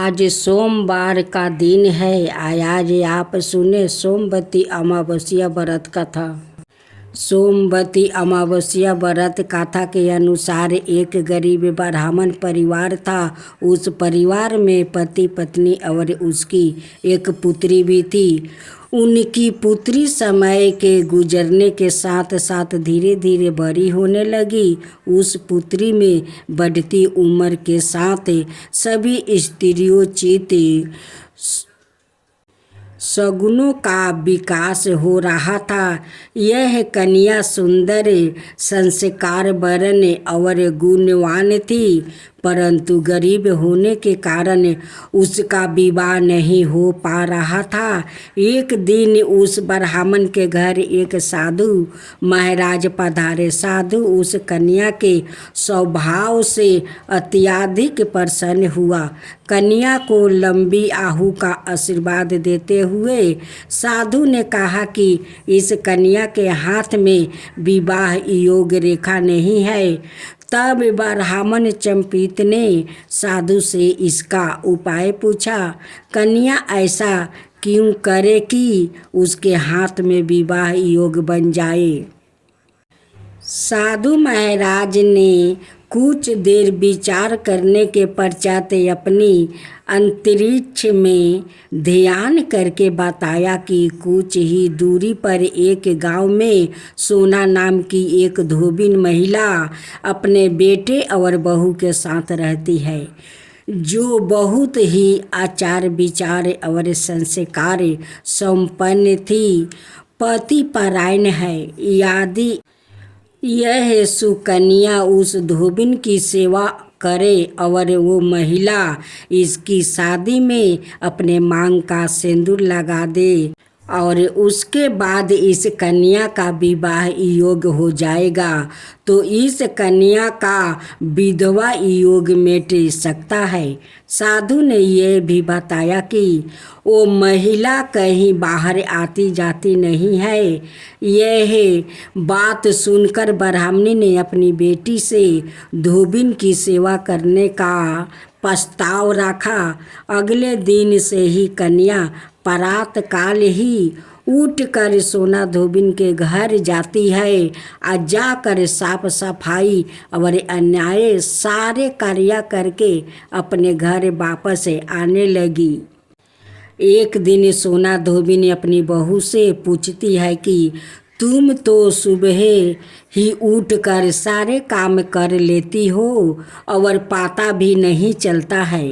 आज सोमवार का दिन है। आज आप सुने सोमवती अमावस्या व्रत कथा। सोमवती अमावस्या व्रत कथा के अनुसार एक गरीब ब्राह्मण परिवार था। उस परिवार में पति पत्नी और उसकी एक पुत्री भी थी। उनकी पुत्री समय के गुजरने के साथ साथ धीरे धीरे बड़ी होने लगी। उस पुत्री में बढ़ती उम्र के साथ सभी स्त्रियोचित सगुनों का विकास हो रहा था। यह कन्या सुंदर, संस्कार वर्ण और गुणवान थी, परंतु गरीब होने के कारण उसका विवाह नहीं हो पा रहा था। एक दिन उस ब्राह्मण के घर एक साधु महाराज पधारे। साधु उस कन्या के स्वभाव से अत्यधिक प्रसन्न हुआ। कन्या को लंबी आयु का आशीर्वाद देते हुए साधु ने कहा कि इस कन्या के हाथ में विवाह योग रेखा नहीं है। तब ब्राह्मण चंपित ने साधु से इसका उपाय पूछा। कन्या ऐसा क्यों करे कि उसके हाथ में विवाह योग बन जाए। साधु महाराज ने कुछ देर विचार करने के पश्चात अपनी अंतरिक्ष में ध्यान करके बताया कि कुछ ही दूरी पर एक गांव में सोना नाम की एक धोबिन महिला अपने बेटे और बहू के साथ रहती है, जो बहुत ही आचार विचार और संस्कार संपन्न थी, पति परायण है। यदि यह सुकन्या उस धोबिन की सेवा करे और वो महिला इसकी शादी में अपने मांग का सिंदूर लगा दे और उसके बाद इस कन्या का विवाह योग हो जाएगा, तो इस कन्या का विधवा योग मिट सकता है। साधु ने यह भी बताया कि वो महिला कहीं बाहर आती जाती नहीं है। यह बात सुनकर ब्राह्मणी ने अपनी बेटी से धोबिन की सेवा करने का प्रस्ताव रखा। अगले दिन से ही कन्या प्रातः काल ही उठकर सोना धोबिन के घर जाती है और जाकर साफ सफाई और अन्य सारे कार्य करके अपने घर वापस आने लगी। एक दिन सोना धोबिन अपनी बहू से पूछती है कि तुम तो सुबह ही उठकर सारे काम कर लेती हो और पता भी नहीं चलता है।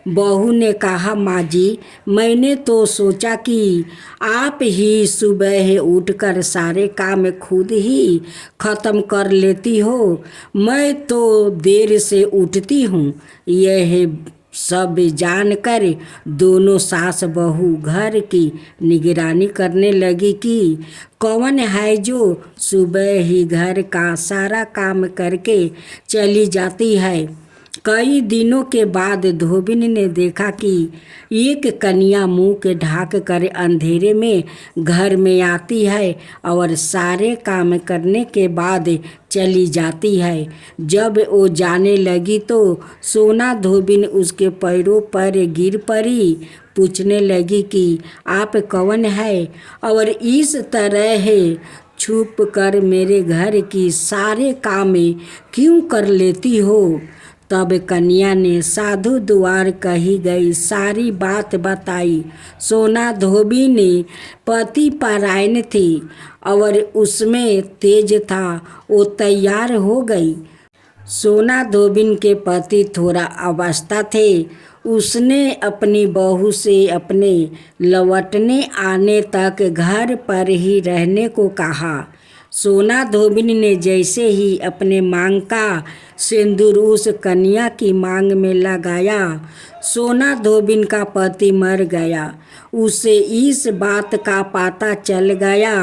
बहू ने कहा, माँ जी, मैंने तो सोचा कि आप ही सुबह उठकर सारे काम खुद ही ख़त्म कर लेती हो। मैं तो देर से उठती हूँ। यह सब जानकर दोनों सास बहू घर की निगरानी करने लगी कि कौन है जो सुबह ही घर का सारा काम करके चली जाती है। कई दिनों के बाद धोबिन ने देखा कि एक कन्या मुंह के ढाक कर अंधेरे में घर में आती है और सारे काम करने के बाद चली जाती है। जब वो जाने लगी तो सोना धोबिन उसके पैरों पर गिर पड़ी। पूछने लगी कि आप कौन है और इस तरह छुप कर मेरे घर की सारे काम क्यों कर लेती हो। तब कन्या ने साधु द्वार कही गई सारी बात बताई। सोना धोबिन पति परायण थी और उसमें तेज था। वो तैयार हो गई। सोना धोबिन के पति थोड़ा अवस्था थे। उसने अपनी बहू से अपने लौटने आने तक घर पर ही रहने को कहा। सोना धोबिन ने जैसे ही अपने मांग का सिंदूर उस कन्या की मांग में लगाया, सोना धोबिन का पति मर गया। उसे इस बात का पता चल गया।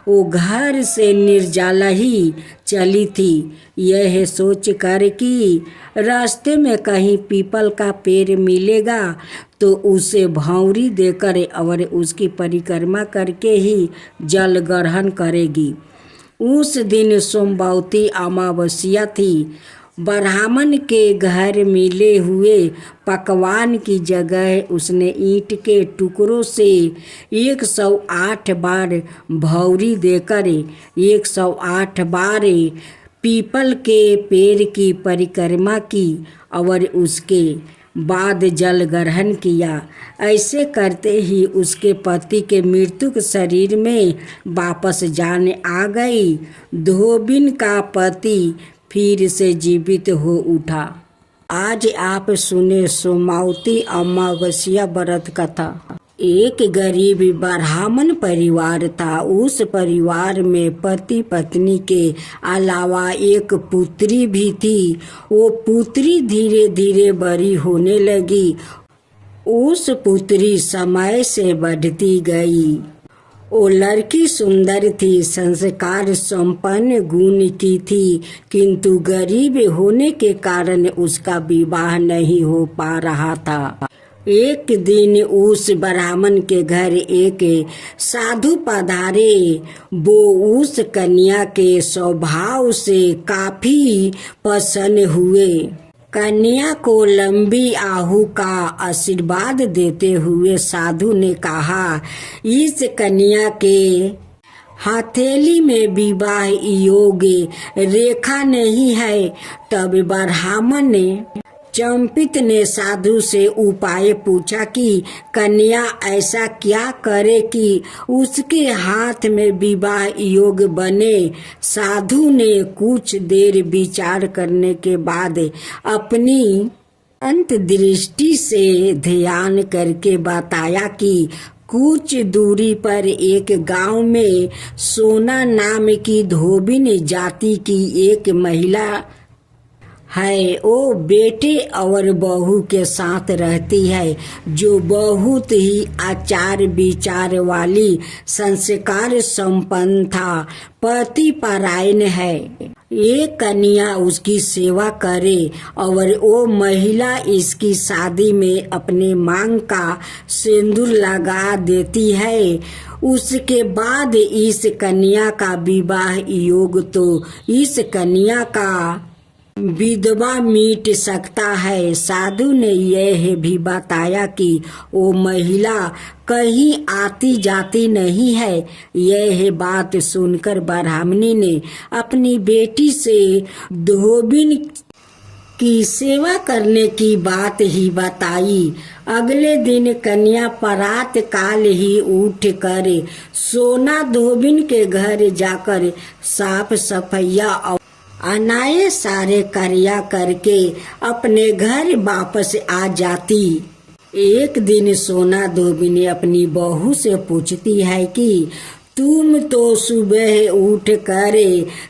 वो घर से निर्जला ही चली थी, यह सोच कर कि रास्ते में कहीं पीपल का पेड़ मिलेगा तो उसे भौंरी देकर और उसकी परिक्रमा करके ही जल ग्रहण करेगी। उस दिन सोमवती अमावस्या थी। ब्राह्मण के घर मिले हुए पकवान की जगह उसने ईंट के टुकड़ों से 108 बार भौरी देकर 108 बार पीपल के पेड़ की परिक्रमा की और उसके बाद जल ग्रहण किया। ऐसे करते ही उसके पति के मृतक शरीर में वापस जान आ गई। धोबिन का पति फिर से जीवित हो उठा। आज आप सुने सोमावती अमावस्या व्रत कथा। एक गरीब ब्राह्मण परिवार था। उस परिवार में पति पत्नी के अलावा एक पुत्री भी थी। वो पुत्री धीरे धीरे बड़ी होने लगी। उस पुत्री समय से बढ़ती गई। वो लड़की सुंदर थी, संस्कार संपन्न, गुण की थी, किंतु गरीब होने के कारण उसका विवाह नहीं हो पा रहा था। एक दिन उस ब्राह्मण के घर एक साधु पधारे। वो उस कन्या के स्वभाव से काफी प्रसन्न हुए। कन्या को लंबी आयु का आशीर्वाद देते हुए साधु ने कहा, इस कन्या के हथेली में विवाह योग रेखा नहीं है। तब ब्राह्मण ने चंपित ने साधु से उपाय पूछा कि कन्या ऐसा क्या करे कि उसके हाथ में विवाह योग बने। साधु ने कुछ देर विचार करने के बाद अपनी अंतर्दृष्टि से ध्यान करके बताया कि कुछ दूरी पर एक गांव में सोना नाम की धोबिन जाति की एक महिला है। वो बेटे और बहू के साथ रहती है, जो बहुत ही आचार विचार वाली, संस्कार संपन्न था, पति परायण है। ये कन्या उसकी सेवा करे और वो महिला इसकी शादी में अपने मांग का सिंदूर लगा देती है। उसके बाद इस कन्या का विवाह योग तो इस कन्या का विधवा मिट सकता है। साधु ने यह भी बताया कि वो महिला कहीं आती जाती नहीं है। यह बात सुनकर ब्राह्मणी ने अपनी बेटी से धोबिन की सेवा करने की बात ही बताई। अगले दिन कन्या प्रात काल ही उठ कर सोना धोबिन के घर जाकर साफ सफैया और अनाये सारे कार्य करके अपने घर वापस आ जाती। एक दिन सोना धोबिन अपनी बहू से पूछती है कि तुम तो सुबह उठ कर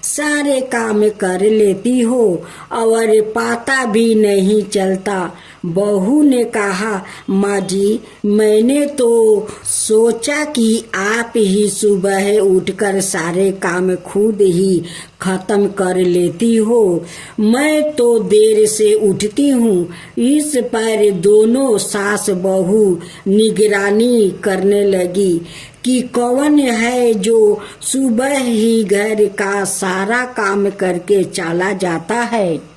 सारे काम कर लेती हो और पता भी नहीं चलता। बहू ने कहा, माँ जी, मैंने तो सोचा कि आप ही सुबह उठकर सारे काम खुद ही खत्म कर लेती हो। मैं तो देर से उठती हूँ। इस पर दोनों सास बहू निगरानी करने लगी कि कौन है जो सुबह ही घर का सारा काम करके चला जाता है।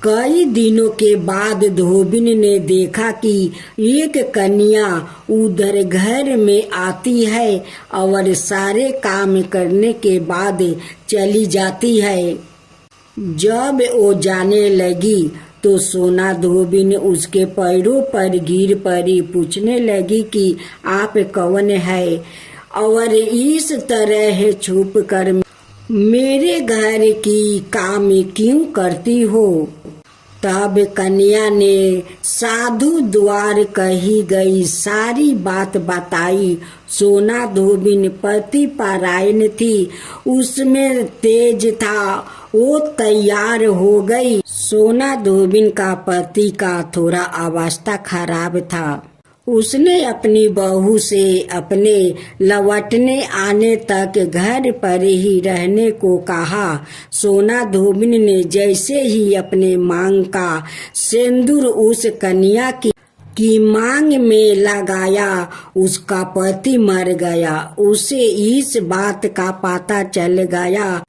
कई दिनों के बाद धोबिन ने देखा कि एक कन्या उधर घर में आती है और सारे काम करने के बाद चली जाती है। जब वो जाने लगी तो सोना धोबिन उसके पैरों पर गिर पड़ी, पूछने लगी कि आप कौन है और इस तरह छुप कर मेरे घर की काम क्यों करती हो। तब कन्या ने साधु द्वार कही गई सारी बात बताई। सोना धोबिन पति परायण थी, उसमें तेज था, वो तैयार हो गई। सोना धोबिन का पति का थोड़ा अवस्था खराब था। उसने अपनी बहू से अपने लौटने आने तक घर पर ही रहने को कहा। सोना धोबिन ने जैसे ही अपने मांग का सिंदूर उस कन्या की मांग में लगाया, उसका पति मर गया। उसे इस बात का पता चल गया।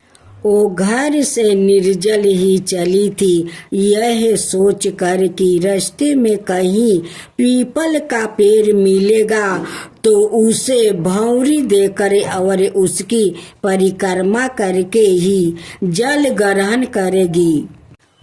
वो घर से निर्जल ही चली थी, यह सोच कर कि रास्ते में कहीं पीपल का पेड़ मिलेगा तो उसे भौंरी देकर और उसकी परिक्रमा करके ही जल ग्रहण करेगी।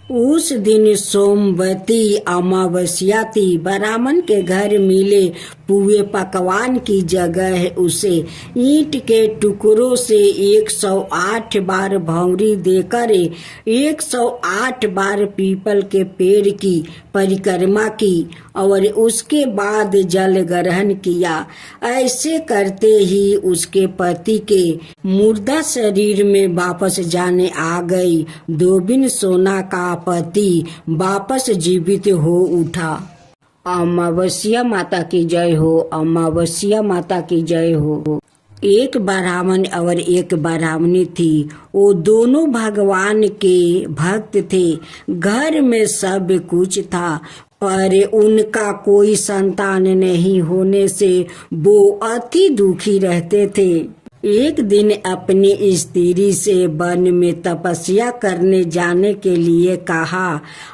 उस दिन सोमवती अमावस्या थी। ब्राह्मण के घर मिले पुए पकवान की जगह उसे ईंट के टुकड़ों से 108 बार भौंरी देकर 108 बार पीपल के पेड़ की परिक्रमा की और उसके बाद जल ग्रहण किया। ऐसे करते ही उसके पति के मुर्दा शरीर में वापस जाने आ गई। धोबिन सोना का पति वापस जीवित हो उठा। अमावस्या माता की जय हो, अमावस्या माता की जय हो। एक ब्राह्मण और एक ब्राह्मणी थी। वो दोनों भगवान के भक्त थे। घर में सब कुछ था पर उनका कोई संतान नहीं होने से वो अति दुखी रहते थे। एक दिन अपनी स्त्री से वन में तपस्या करने जाने के लिए कहा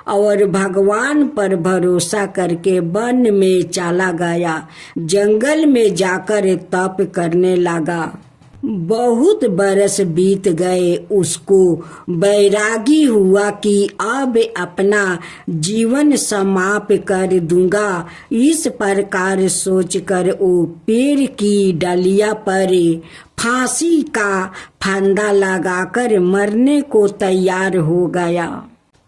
और भगवान पर भरोसा करके वन में चला गया। जंगल में जाकर तप करने लगा। बहुत बरस बीत गए। उसको वैरागी हुआ कि अब अपना जीवन समाप्त कर दूंगा। इस प्रकार सोचकर वो पेड़ की डालिया पर फांसी का फंदा लगाकर मरने को तैयार हो गया।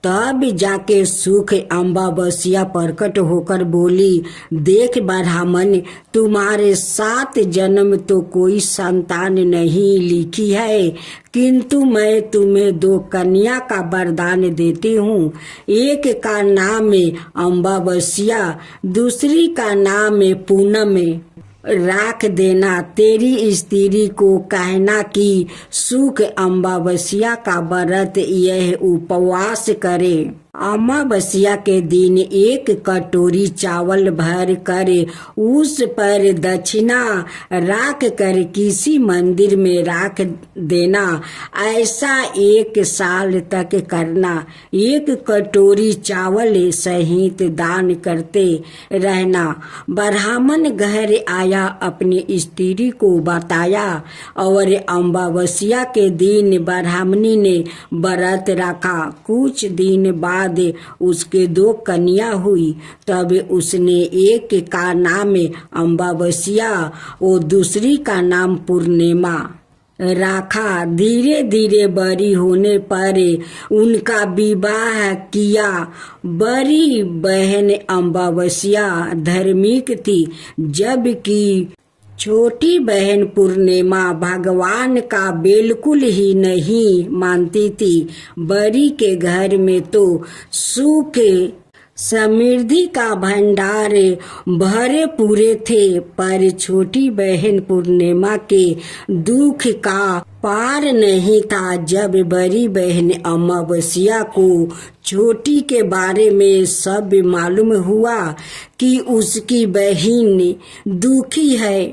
तब जाके सुख अमावस्या प्रकट होकर बोली, देख ब्राह्मण, तुम्हारे 7 जन्म तो कोई संतान नहीं लिखी है, किंतु मैं तुम्हें 2 कन्या का वरदान देती हूँ। एक का नाम है अमावस्या, दूसरी का नाम है पूनम। राख देना। तेरी स्त्री को कहना कि सुख अमावस्या का व्रत यह उपवास करे। अमावस्या के दिन 1 कटोरी चावल भर कर उस पर दक्षिणा रख कर किसी मंदिर में रख देना। ऐसा 1 साल तक करना। 1 कटोरी चावल सहित दान करते रहना। ब्राह्मण घर आया, अपनी स्त्री को बताया और अमावस्या के दिन ब्राह्मणी ने व्रत रखा। कुछ दिन बाद उसके 2 कन्या हुई। तब उसने एक का नाम अमावस्या और दूसरी का नाम पूर्णिमा रखा। धीरे धीरे बड़ी होने पर उनका विवाह किया। बड़ी बहन अमावस्या धार्मिक थी, जबकि छोटी बहन पूर्णिमा भगवान का बिल्कुल ही नहीं मानती थी। बड़ी के घर में तो सुख समृद्धि का भंडार भरे पूरे थे, पर छोटी बहन पूर्णिमा के दुख का पार नहीं था। जब बड़ी बहन अमावस्या को छोटी के बारे में सब मालूम हुआ कि उसकी बहन दुखी है,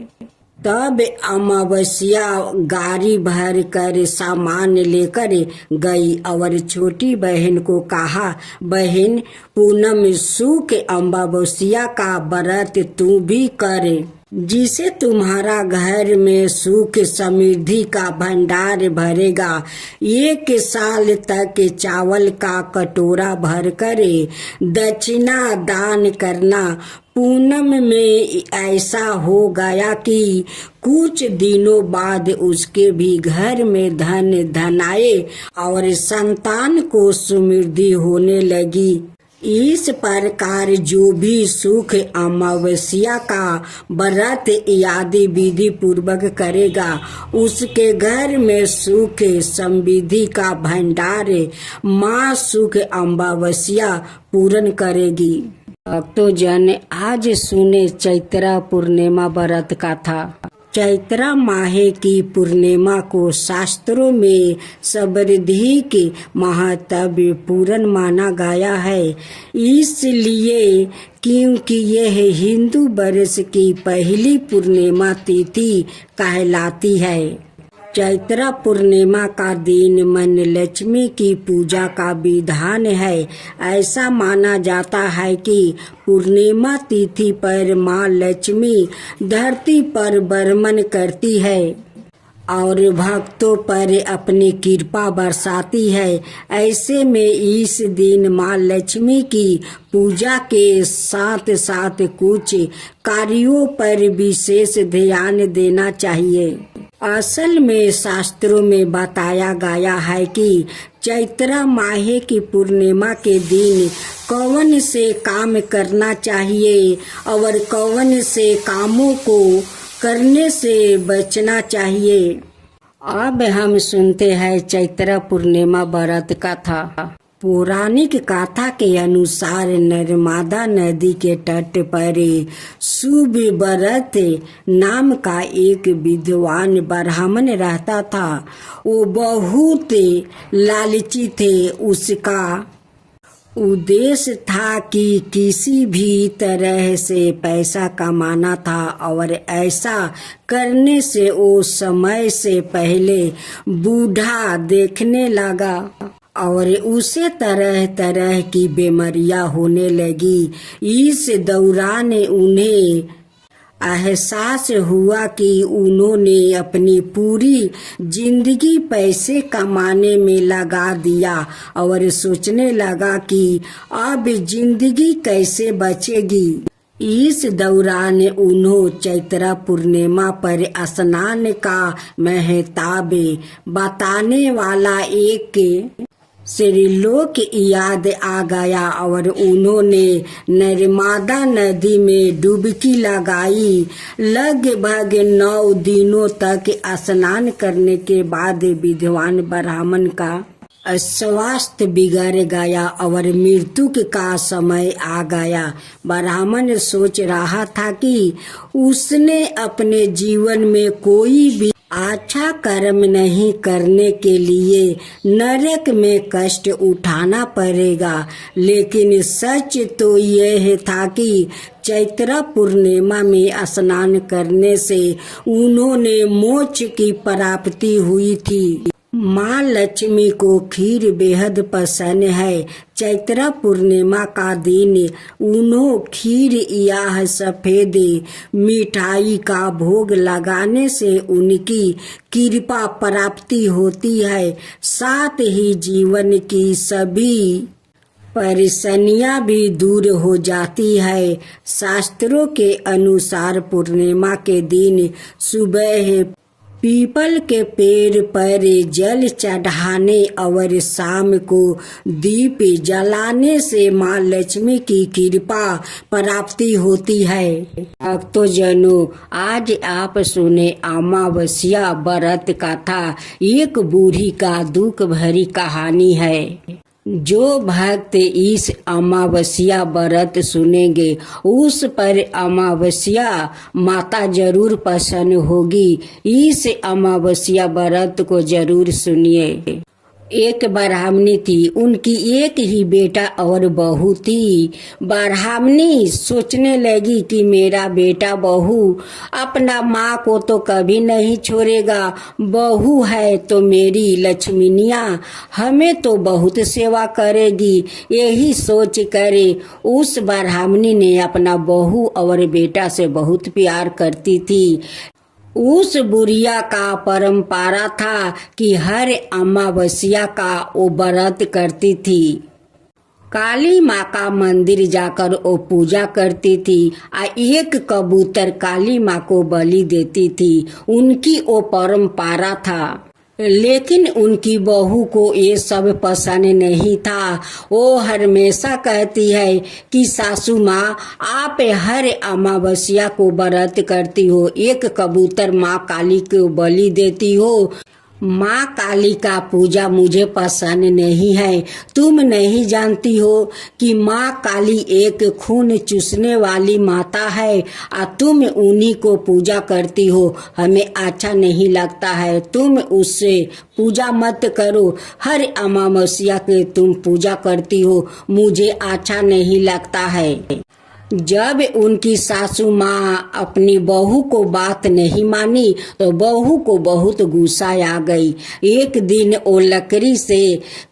तब अमावस्या गाड़ी भर कर सामान लेकर गई और छोटी बहन को कहा, बहन पूनम, सुख अमावस्या का व्रत तू भी करे, जिसे तुम्हारा घर में सुख समृद्धि का भंडार भरेगा। 1 साल तक चावल का कटोरा भर कर दक्षिणा दान करना। पूनम में ऐसा हो गया कि कुछ दिनों बाद उसके भी घर में धन आए और संतान को समृद्धि होने लगी। इस प्रकार जो भी सुख अमावस्या का व्रत आदि विधि पूर्वक करेगा, उसके घर में सुख समृद्धि का भंडार माँ सुख अमावस्या पूर्ण करेगी। तो जन आज सुने चैत्रा पूर्णिमा व्रत का था। चैत्रा माहे की पूर्णिमा को शास्त्रों में समृद्धि के महत्व पूर्ण माना गया है, इसलिए क्योंकि यह हिंदू वर्ष की पहली पूर्णिमा तिथि कहलाती है। चैत्र पूर्णिमा का दिन मन लक्ष्मी की पूजा का विधान है। ऐसा माना जाता है कि पूर्णिमा तिथि पर माँ लक्ष्मी धरती पर बर्मन करती है और भक्तों पर अपनी कृपा बरसाती है। ऐसे में इस दिन माँ लक्ष्मी की पूजा के साथ साथ कुछ कार्यों पर विशेष ध्यान देना चाहिए। असल में शास्त्रों में बताया गया है कि चैत्र माह की पूर्णिमा के दिन कौन से काम करना चाहिए और कौन से कामों को करने से बचना चाहिए। अब हम सुनते हैं चैत्र पूर्णिमा व्रत कथा। पौराणिक कथा के अनुसार नर्मदा नदी के तट पर सुव्रत नाम का एक विद्वान ब्राह्मण रहता था। वो बहुत लालची थे। उसका उद्देश्य था कि किसी भी तरह से पैसा कमाना था और ऐसा करने से वो समय से पहले बूढ़ा देखने लगा और उसे तरह तरह की बीमारियां होने लगी। इस दौरान उन्हें एहसास हुआ कि उन्होंने अपनी पूरी जिंदगी पैसे कमाने में लगा दिया और सोचने लगा कि अब जिंदगी कैसे बचेगी। इस दौरान उन्होंने चैत्र पूर्णिमा पर स्नान का महत्व बताने वाला एक श्लोक याद आ गया और उन्होंने नर्मदा नदी में डुबकी लगाई। लगभग 9 दिनों तक स्नान करने के बाद विद्वान ब्राह्मण का स्वास्थ्य बिगड़ गया और मृत्यु का समय आ गया। ब्राह्मण सोच रहा था कि उसने अपने जीवन में कोई भी अच्छा कर्म नहीं करने के लिए नरक में कष्ट उठाना पड़ेगा। लेकिन सच तो यह था कि चैत्र पूर्णिमा में स्नान करने से उन्होंने मोक्ष की प्राप्ति हुई थी। माँ लक्ष्मी को खीर बेहद पसंद है। चैत्र पूर्णिमा का दिन उन्हों खीर या सफेद मिठाई का भोग लगाने से उनकी कृपा प्राप्ति होती है। साथ ही जीवन की सभी परेशानियां भी दूर हो जाती है। शास्त्रों के अनुसार पूर्णिमा के दिन सुबह पीपल के पेड़ पर जल चढ़ाने और शाम को दीप जलाने से माँ लक्ष्मी की कृपा प्राप्ति होती है। भक्तजनों, आज आप सुने अमावस्या व्रत कथा। एक बूढ़ी का दुख भरी कहानी है। जो भक्त इस अमावस्या व्रत सुनेंगे उस पर अमावस्या माता जरूर प्रसन्न होगी। इस अमावस्या व्रत को जरूर सुनिए। एक ब्राह्मणी थी। उनकी एक ही बेटा और बहू थी। ब्राह्मणी सोचने लगी कि मेरा बेटा बहू अपना माँ को तो कभी नहीं छोड़ेगा। बहू है तो मेरी लक्ष्मीनिया हमें तो बहुत सेवा करेगी। यही सोच करे उस ब्राह्मणी ने अपना बहू और बेटा से बहुत प्यार करती थी। उस बुढ़िया का परंपरा था कि हर अमावस्या का वो व्रत करती थी। काली माँ का मंदिर जाकर वो पूजा करती थी। एक कबूतर काली माँ को बलि देती थी। उनकी वो परंपरा था। लेकिन उनकी बहू को ये सब पसंद नहीं था। वो हमेशा कहती है कि सासू माँ आप हर अमावस्या को व्रत करती हो, एक कबूतर माँ काली को बलि देती हो। माँ काली का पूजा मुझे पसंद नहीं है। तुम नहीं जानती हो कि माँ काली एक खून चूसने वाली माता है और तुम उन्हीं को पूजा करती हो। हमें अच्छा नहीं लगता है। तुम उससे पूजा मत करो। हर अमावस्या के तुम पूजा करती हो, मुझे अच्छा नहीं लगता है। जब उनकी सासू माँ अपनी बहू को बात नहीं मानी तो बहू को बहुत गुस्सा आ गई। एक दिन वो लकड़ी से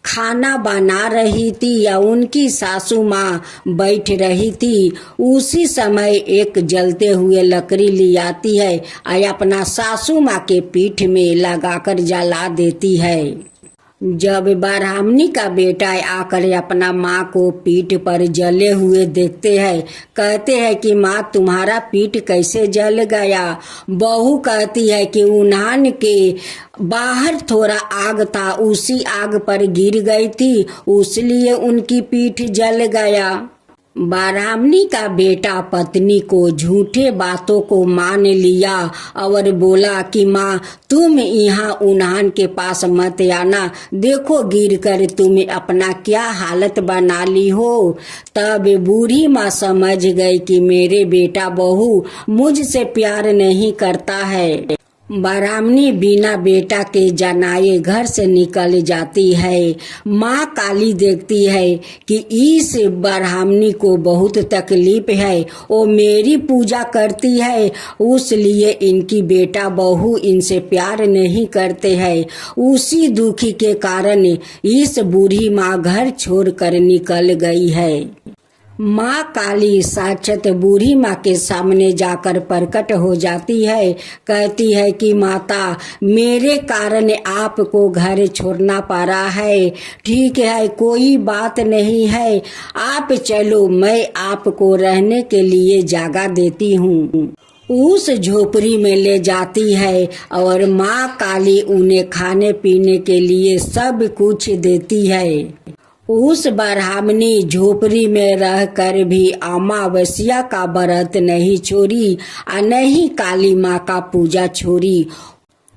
खाना बना रही थी या उनकी सासू माँ बैठ रही थी। उसी समय एक जलते हुए लकड़ी ले आती है और अपना सासू माँ के पीठ में लगाकर जला देती है। जब ब्राह्मणी का बेटा आकर अपना माँ को पीठ पर जले हुए देखते हैं, कहते हैं कि माँ तुम्हारा पीठ कैसे जल गया। बहू कहती है कि उन्हान के बाहर थोड़ा आग था, उसी आग पर गिर गई थी, इसलिए उनकी पीठ जल गया। ब्राह्मणी का बेटा पत्नी को झूठे बातों को मान लिया और बोला कि माँ तुम यहाँ उन्हान के पास मत आना, देखो गिर कर तुम अपना क्या हालत बना ली हो। तब बूढ़ी माँ समझ गई कि मेरे बेटा बहू मुझसे प्यार नहीं करता है। ब्राह्मणी बिना बेटा के जनाए घर से निकल जाती है। माँ काली देखती है कि इस ब्राह्मणी को बहुत तकलीफ है, वो मेरी पूजा करती है, उसलिए इनकी बेटा बहू इनसे प्यार नहीं करते हैं। उसी दुखी के कारण इस बूढ़ी माँ घर छोड़कर निकल गई है। माँ काली साक्षात बूढ़ी माँ के सामने जाकर प्रकट हो जाती है। कहती है कि माता मेरे कारण आपको घर छोड़ना पड़ा है, ठीक है कोई बात नहीं है, आप चलो मैं आपको रहने के लिए जगह देती हूँ। उस झोपड़ी में ले जाती है और माँ काली उन्हें खाने पीने के लिए सब कुछ देती है। उस ब्राह्मणी झोपड़ी में रहकर भी अमावस्या का व्रत नहीं छोड़ी और नहीं काली माँ का पूजा छोड़ी।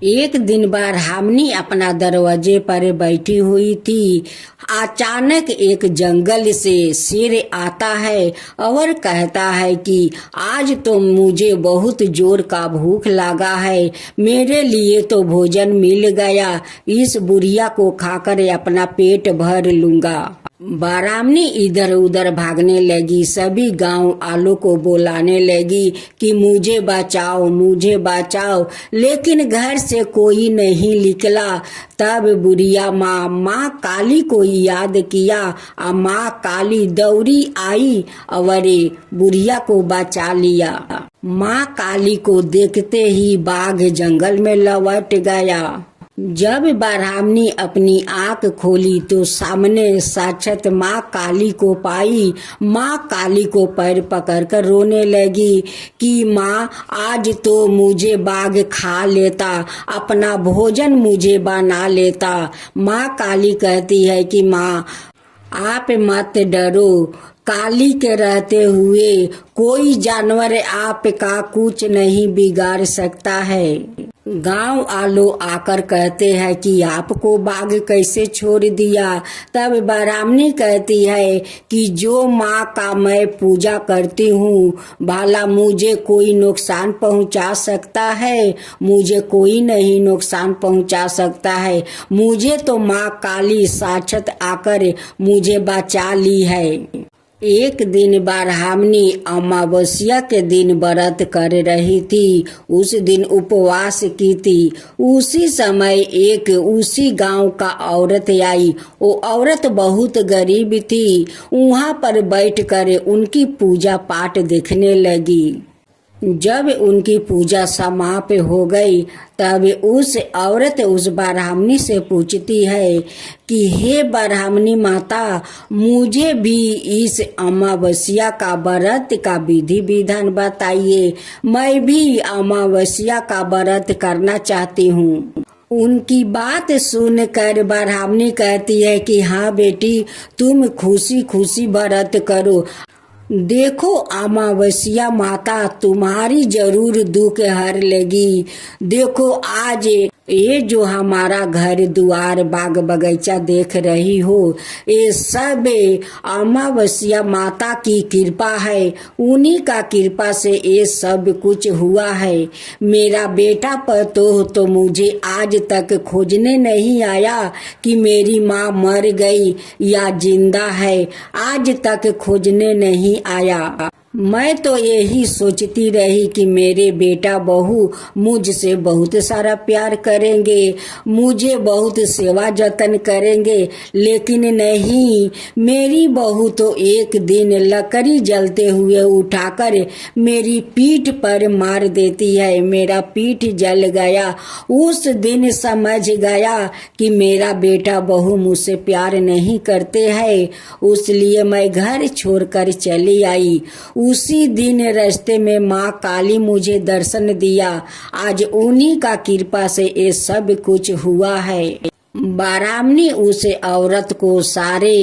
एक दिन ब्राह्मणी अपना दरवाजे पर बैठी हुई थी। अचानक एक जंगल से शेर आता है और कहता है कि आज तो मुझे बहुत जोर का भूख लगा है, मेरे लिए तो भोजन मिल गया, इस बुढ़िया को खाकर अपना पेट भर लूंगा। ब्राह्मणी इधर उधर भागने लगी, सभी गांव वालों को बुलाने लगी कि मुझे बचाओ मुझे बचाओ, लेकिन घर से कोई नहीं निकला। तब बुढ़िया माँ काली को याद किया और माँ काली दौड़ी आई और बुढ़िया को बचा लिया। माँ काली को देखते ही बाघ जंगल में लौट गया। जब ब्राह्मणी अपनी आंख खोली तो सामने साक्षात माँ काली को पाई। माँ काली को पैर पकड़कर रोने लगी कि माँ आज तो मुझे बाघ खा लेता, अपना भोजन मुझे बना लेता। माँ काली कहती है कि माँ आप मत डरो, काली के रहते हुए कोई जानवर आपका कुछ नहीं बिगाड़ सकता है। गांव वालों आकर कहते हैं कि आपको बाघ कैसे छोड़ दिया। तब ब्राह्मणी कहती है कि जो माँ का मैं पूजा करती हूँ, भला मुझे कोई नुकसान पहुँचा सकता है? मुझे कोई नहीं नुकसान पहुँचा सकता है, मुझे तो माँ काली साक्षात आकर मुझे बचा ली है। एक दिन ब्राह्मणी अमावस्या के दिन व्रत कर रही थी। उस दिन उपवास की थी। उसी समय एक उसी गांव का औरत आई। वो औरत बहुत गरीब थी। वहां पर बैठकर उनकी पूजा पाठ देखने लगी। जब उनकी पूजा समाप्त हो गई तब उस औरत उस ब्राह्मणी से पूछती है कि हे ब्राह्मणी माता, मुझे भी इस अमावस्या का व्रत का विधि विधान बताइए, मैं भी अमावस्या का व्रत करना चाहती हूँ। उनकी बात सुनकर ब्राह्मणी कहती है कि हाँ बेटी, तुम खुशी खुशी व्रत करो। देखो अमावस्या माता तुम्हारी जरूर दुख हर लेगी। देखो आज ये जो हमारा घर द्वार बाग बगीचा देख रही हो, ये सब अमावस्या माता की कृपा है। उन्हीं का कृपा से ये सब कुछ हुआ है। मेरा बेटा पतो तो मुझे आज तक खोजने नहीं आया कि मेरी माँ मर गई या जिंदा है, आज तक खोजने नहीं आया। मैं तो यही सोचती रही कि मेरे बेटा बहू मुझसे बहुत सारा प्यार करेंगे, मुझे बहुत सेवा जतन करेंगे, लेकिन नहीं, मेरी बहू तो एक दिन लकड़ी जलते हुए उठाकर मेरी पीठ पर मार देती है। मेरा पीठ जल गया। उस दिन समझ गया कि मेरा बेटा बहू मुझसे प्यार नहीं करते हैं, इसलिए मैं घर छोड़कर चली आई। उसी दिन रास्ते में माँ काली मुझे दर्शन दिया। आज उन्हीं का कृपा से ये सब कुछ हुआ है। ब्राह्मणी उस औरत को सारे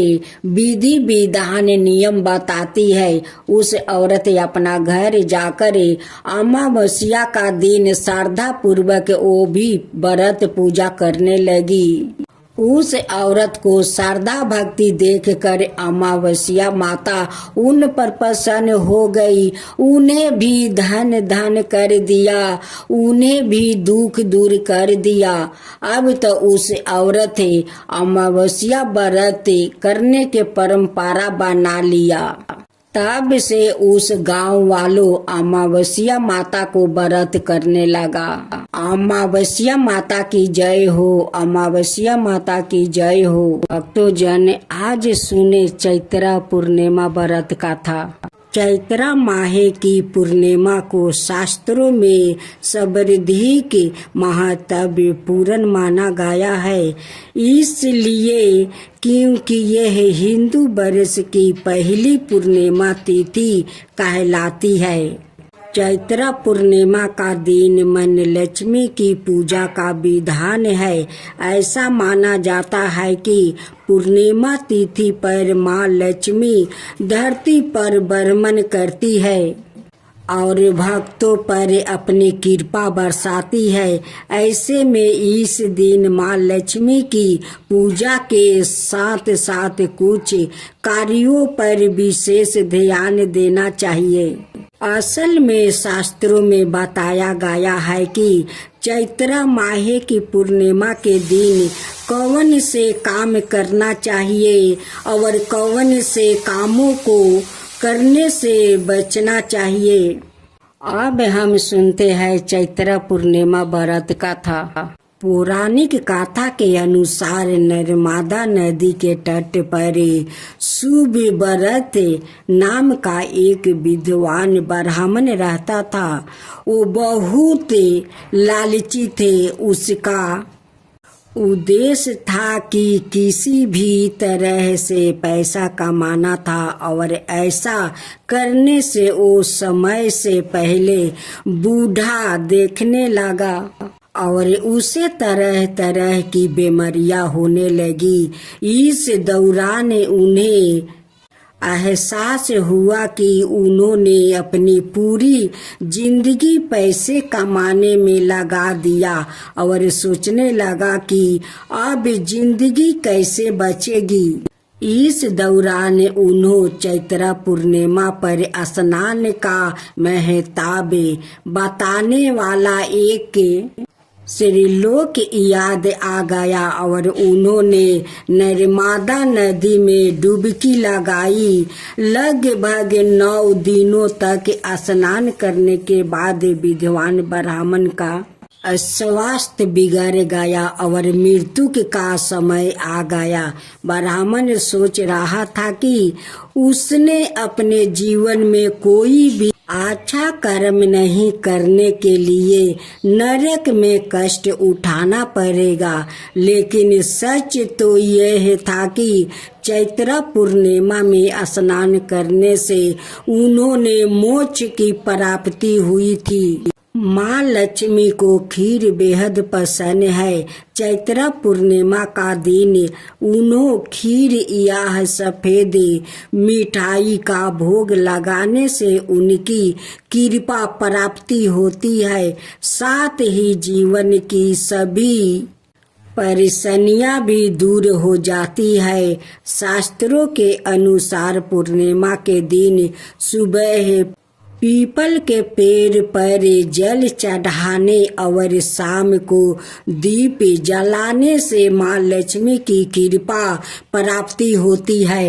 विधि विधान नियम बताती है। उस औरत अपना घर जाकर अमावस्या का दिन श्रद्धा पूर्वक वो भी व्रत पूजा करने लगी। उस औरत को श्रद्धा भक्ति देखकर अमावस्या माता उन पर प्रसन्न हो गई। उन्हें भी धन धन कर दिया, उन्हें भी दुख दूर कर दिया। अब तो उस औरत अमावस्या व्रत करने के परंपरा बना लिया। तब से उस गांव वालों अमावस्या माता को व्रत करने लगा। अमावस्या माता की जय हो, अमावस्या माता की जय हो। भक्तों आज सुने चैत्रा पूर्णिमा व्रत कथा। चैत्रा माहे की पूर्णिमा को शास्त्रों में सर्वाधिक महत्वपूर्ण माना गया है, इसलिए क्योंकि यह हिंदू वर्ष की पहली पूर्णिमा तिथि कहलाती है। चैत्रा पूर्णिमा का दिन मन लक्ष्मी की पूजा का विधान है। ऐसा माना जाता है कि पूर्णिमा तिथि पर माँ लक्ष्मी धरती पर भ्रमण करती है और भक्तों पर अपनी कृपा बरसाती है। ऐसे में इस दिन माँ लक्ष्मी की पूजा के साथ साथ कुछ कार्यों पर विशेष ध्यान देना चाहिए। असल में शास्त्रों में बताया गया है कि चैत्रा माहे की पूर्णिमा के दिन कौन से काम करना चाहिए और कौन से कामों को करने से बचना चाहिए। अब हम सुनते हैं चैत्रा पूर्णिमा व्रत कथा। पौराणिक कथा के अनुसार नर्मदा नदी के तट पर सुव्रत नाम का एक विद्वान ब्राह्मण रहता था। वो बहुत लालची थे। उसका उद्देश्य था कि किसी भी तरह से पैसा कमाना था और ऐसा करने से वो समय से पहले बूढ़ा देखने लगा और उसे तरह तरह की बीमारियां होने लगी। इस दौरान उन्हें एहसास हुआ कि उन्होंने अपनी पूरी जिंदगी पैसे कमाने में लगा दिया और सोचने लगा कि अब जिंदगी कैसे बचेगी। इस दौरान उन्होंने चैत्रा पूर्णिमा पर स्नान का महत्व बताने वाला एक श्रीलोक याद आ गया और उन्होंने नर्मदा नदी में डुबकी लगाई। लगभग 9 दिनों तक स्नान करने के बाद विद्वान ब्राह्मण का स्वास्थ्य बिगड़ गया और मृत्यु का समय आ गया। ब्राह्मण सोच रहा था कि उसने अपने जीवन में कोई भी अच्छा कर्म नहीं करने के लिए नरक में कष्ट उठाना पड़ेगा, लेकिन सच तो यह था कि चैत्रा पूर्णिमा में स्नान करने से उन्होंने मोक्ष की प्राप्ति हुई थी। माँ लक्ष्मी को खीर बेहद पसंद है। चैत्रा पूर्णिमा का दिन उन्हों खीर या सफेद मिठाई का भोग लगाने से उनकी कृपा प्राप्ति होती है। साथ ही जीवन की सभी परेशानियां भी दूर हो जाती है। शास्त्रों के अनुसार पूर्णिमा के दिन सुबह पीपल के पेड़ पर जल चढ़ाने और शाम को दीप जलाने से माँ लक्ष्मी की कृपा प्राप्ति होती है।